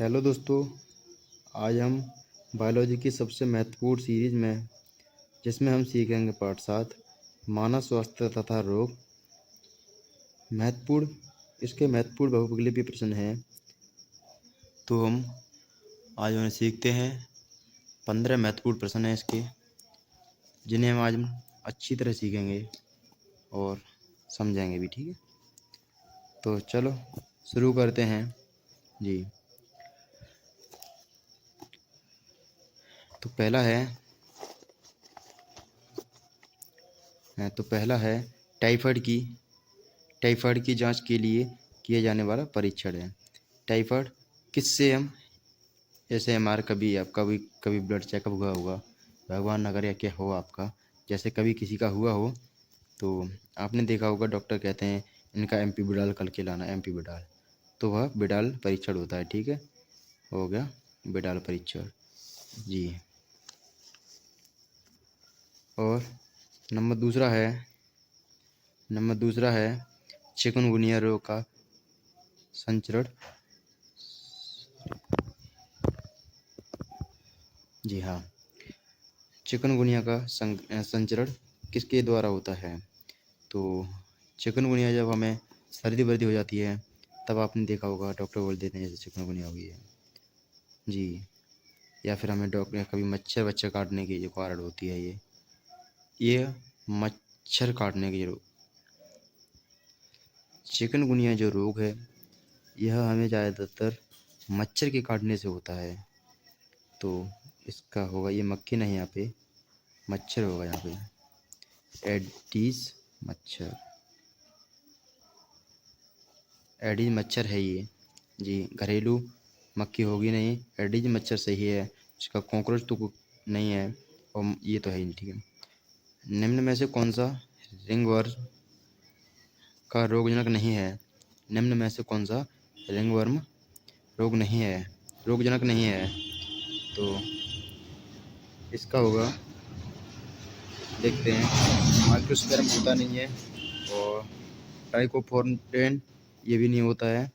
Hello दोस्तों, आज हम बायोलॉजी की सबसे महत्वपूर्ण सीरीज में जिसमें हम सीखेंगे पाठ 7 मानव स्वास्थ्य तथा रोग। इसके महत्वपूर्ण बहुविकल्पीय प्रश्न हैं। तो हम आज उन्हें सीखते हैं। 15 महत्वपूर्ण प्रश्न हैं इसके, जिन्हें हम आज अच्छी तरह सीखेंगे और समझेंगे भी। ठीक है, तो चलो शुरू करते हैं जी। तो पहला है टाइफाइड की जांच के लिए किया जाने वाला परीक्षण है। टाइफाइड किससे हम जैसे हमारा कभी ब्लड चेकअप हुआ होगा, भगवान ना करे क्या हो आपका, जैसे कभी किसी का हुआ हो तो आपने देखा होगा डॉक्टर कहते हैं इनका एमपी बिडाल करके लाना, एमपी बिडाल। तो वह बिडाल परीक्षण होता है। ठीक है, हो गया बिडाल परीक्षण जी। और नंबर दूसरा है चिकनगुनिया रोग का संचरण। जी हाँ, चिकनगुनिया का संचरण किसके द्वारा होता है? तो चिकनगुनिया जब हमें सर्दी वर्दी हो जाती है तब आपने देखा होगा डॉक्टर बोल देते हैं जैसे चिकनगुनिया हो गई है जी। या फिर हमें डॉक्टर कभी मच्छर काटने की जो कारण होती है ये मच्छर काटने की जो चिकनगुनिया जो रोग है यह हमें ज़्यादातर मच्छर के काटने से होता है। तो इसका होगा, ये मक्खी नहीं, यहाँ पे मच्छर होगा, यहाँ पे एडीज मच्छर है ये जी। घरेलू मक्खी होगी नहीं, एडीज मच्छर सही है। इसका कॉकरोच तो नहीं है और ये तो है ही नहीं। ठीक है, निम्न में से कौन सा रिंगवर्म का रोगजनक नहीं है? निम्न में से कौन सा रिंगवर्म रोगजनक नहीं है? तो इसका होगा, देखते हैं, माइक्रोस्पेरम होता नहीं है और ट्राइकोफोर्टेन ये भी नहीं होता है।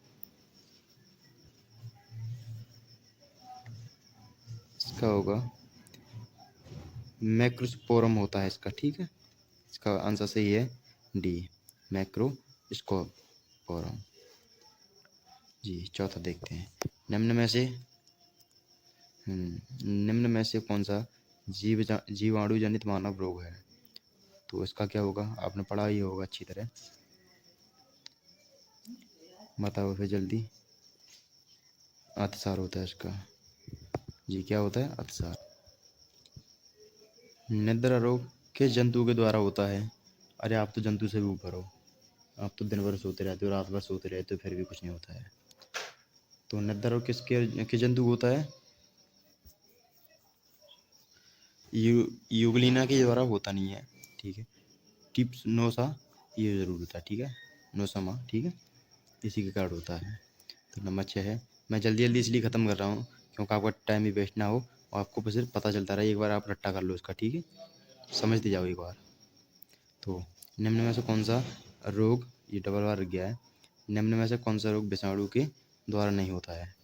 इसका होगा मैक्रोस्पोरम होता है इसका। ठीक है, इसका आंसर सही है डी, मैक्रोस्पोरम जी। चौथा देखते हैं, निम्न में से कौन सा जीवाणु जनित मानव रोग है? तो इसका क्या होगा, आपने पढ़ा ही होगा अच्छी तरह, बताओ फिर जल्दी। अतिसार होता है इसका जी। क्या होता है? अतिसार। निद्रा रोग किस जंतु के द्वारा होता है? अरे आप तो जंतु से भी ऊपर हो, आप तो दिन भर सोते रहते हो, रात भर सोते रहते हो, फिर भी कुछ नहीं होता है। तो निद्रा रोग किस जंतु को होता है? यूग्लिना के द्वारा होता नहीं है। ठीक है, टिप्स नोसा ये जरूर होता है। ठीक है, नोसामा, ठीक है, इसी के कारण होता है। तो नंबर 6 है, मैं जल्दी जल्दी इसलिए ख़त्म कर रहा हूँ क्योंकि आपका टाइम भी वेस्ट ना हो और आपको फिर पता चलता रहे। एक बार आप रट्टा कर लो इसका, ठीक है, समझते जाओ एक बार। तो निम्न में से कौन सा रोग, ये डबल बार गया है, निम्न में से कौन सा रोग विषाणु के द्वारा नहीं होता है?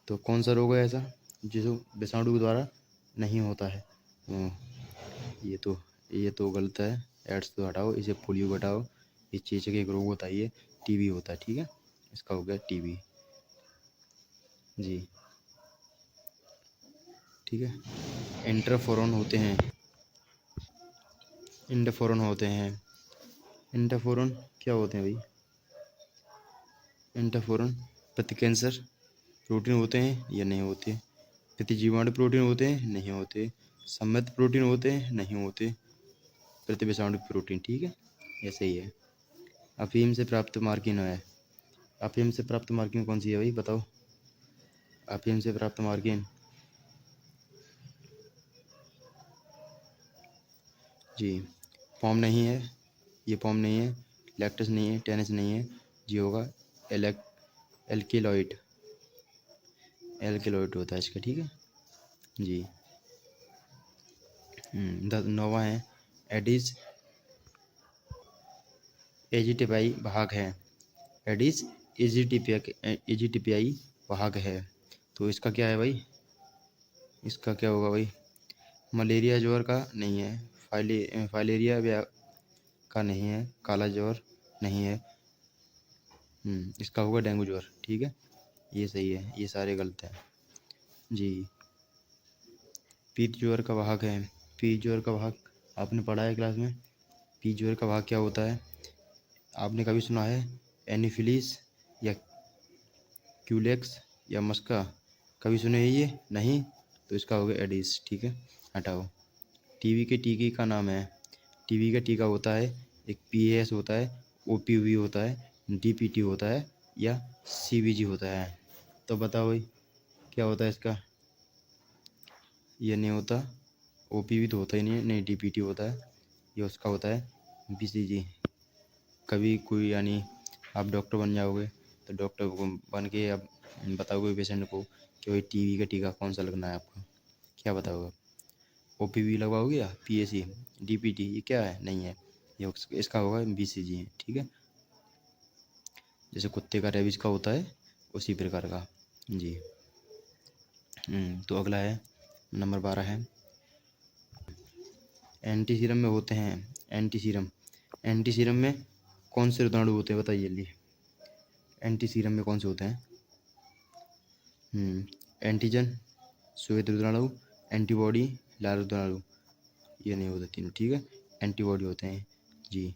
तो कौन सा रोग है ऐसा जिसे विषाणु के द्वारा नहीं होता है? ये तो गलत है। एड्स तो हटाओ, इसे पोलियो को हटाओ, इस चीज़ का एक रोग होता है, ये टीबी होता है। ठीक है, इसका हो गया टीबी जी। ठीक है, इंटरफेरोन होते हैं, इंटरफेरोन क्या होते हैं भाई? इंटरफेरोन प्रति कैंसर प्रोटीन होते हैं या नहीं होते? प्रतिजीवाणु प्रोटीन होते हैं, नहीं होते। समृद्ध प्रोटीन होते हैं, नहीं होते। प्रतिविषाणु प्रोटीन, ठीक है, ऐसे ही है। अफीम से प्राप्त मार्किन है, अफीम से प्राप्त मार्किन कौन सी है भाई, बताओ। अफीम से प्राप्त मार्किन जी, फॉर्म नहीं है, ये फॉर्म नहीं है, लैक्टस नहीं है, टेनिस नहीं है जी। होगा एल्किलॉइड होता है इसका। ठीक है जी। नौवा है, एडिस एजिटिपाई भाग है। एडिस एजिटिपाई वाहक है। तो इसका क्या है भाई, इसका क्या होगा भाई, मलेरिया ज्वर का नहीं है, फाइलेरिया का नहीं है, काला ज्वर नहीं है। इसका होगा डेंगू ज्वर। ठीक है, ये सही है, ये सारे गलत हैं जी। पीत ज्वर का वाहक है, पीत ज्वर का वाहक आपने पढ़ा है क्लास में। पीत ज्वर का वाहक क्या होता है, आपने कभी सुना है एनीफिलीस या क्यूलेक्स या मस्का, कभी सुने हैं ये नहीं? तो इसका होगा एडिस। ठीक है, हटाओ। टीबी के टीके का नाम है, टीबी का टीका होता है, एक पीएएस होता है, ओपीवी होता है, डीपीटी होता है या सीबीजी होता है। तो बताओ भाई क्या होता है इसका? ये नहीं होता, ओपीवी तो होता ही नहीं है, नहीं डीपीटी होता है, ये उसका होता है बीसीजी। कभी कोई यानी आप डॉक्टर बन जाओगे तो डॉक्टर को बन के अब बताओगे पेशेंट को कि भाई टीबी का टीका कौन सा लगना है आपको, क्या बताओगे? ओपीवी लगवाओगे या पीएसी? डीपीटी ये क्या है? नहीं है, ये इसका होगा बीसीजी। ठीक है, जैसे कुत्ते का रेबीज का होता है उसी प्रकार का जी। तो अगला है नंबर 12 है, एंटी सीरम में होते हैं, एंटी सीरम में कौन से रोगाणु होते हैं बताइए जल्दी। एंटी सीरम में कौन से होते हैं? एंटीजन, श्वेत रोगाणु, एंटीबॉडी, लाल रोगाणु, ये नहीं होते तीनों। ठीक है, एंटीबॉडी होते हैं जी।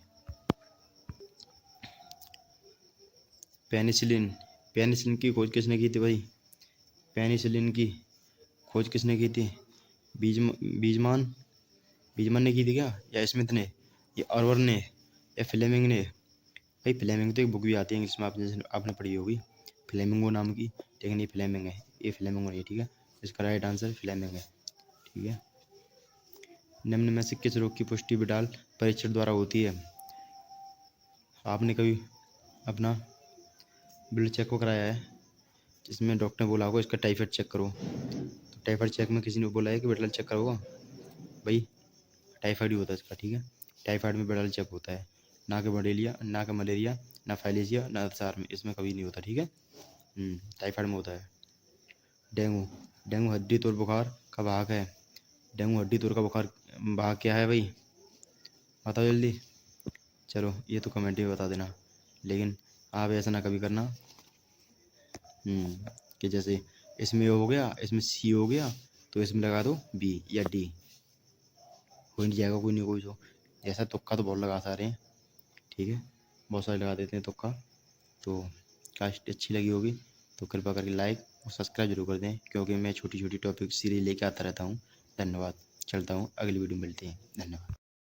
पेनिसिलिन की खोज किसने की थी भाई? पेनिसिलिन की खोज किसने की थी? बीजमान ने की थी क्या, या स्मिथ ने, या ऑर्वर ने, या फ्लेमिंग ने? भाई फ्लेमिंग तो एक बुक भी आती है इंग्लिश में, आपने पढ़ी होगी फ्लेमिंगो नाम की, लेकिन ये फ्लेमिंग है, ये फ्लेमिंगो नहीं है। ठीक है, इसका राइट आंसर फ्लेमिंग है। ठीक है, निम्न में से किस रोग की पुष्टि विडाल परीक्षण द्वारा होती है? आपने कभी अपना ब्लड चेक को कराया है जिसमें डॉक्टर ने बोला होगा इसका टाइफाइड चेक करो, तो टाइफाइड चेक में किसी ने बोला है कि ब्लड चेक करोगा? भाई टाइफाइड ही होता है इसका। ठीक है, टाइफाइड में ब्लड चेक होता है, ना कि मलेरिया, ना फाइलेरिया, ना अवसार में, इसमें कभी नहीं होता। ठीक है, टाइफाइड में होता है। डेंगू हड्डी तोड़ बुखार का वाहक है। डेंगू हड्डी तोड़ का बुखार वाहक क्या है भाई, बताओ जल्दी। चलो ये तो कमेंट में बता देना, लेकिन आप ऐसा ना कभी करना कि जैसे इसमें हो गया, इसमें सी हो गया, तो इसमें लगा दो बी या डी, हो नहीं जाएगा कोई नहीं कोई। तो ऐसा तुक्का तो बहुत लगा सारे हैं। ठीक है, बहुत सारे लगा देते हैं तुक्का। तो कास्ट अच्छी लगी होगी तो कृपया करके लाइक और सब्सक्राइब जरूर कर दें, क्योंकि मैं छोटी छोटी टॉपिक सीरीज लेके आता रहता हूँ। धन्यवाद, चलता हूँ, अगली वीडियो मिलती है। धन्यवाद।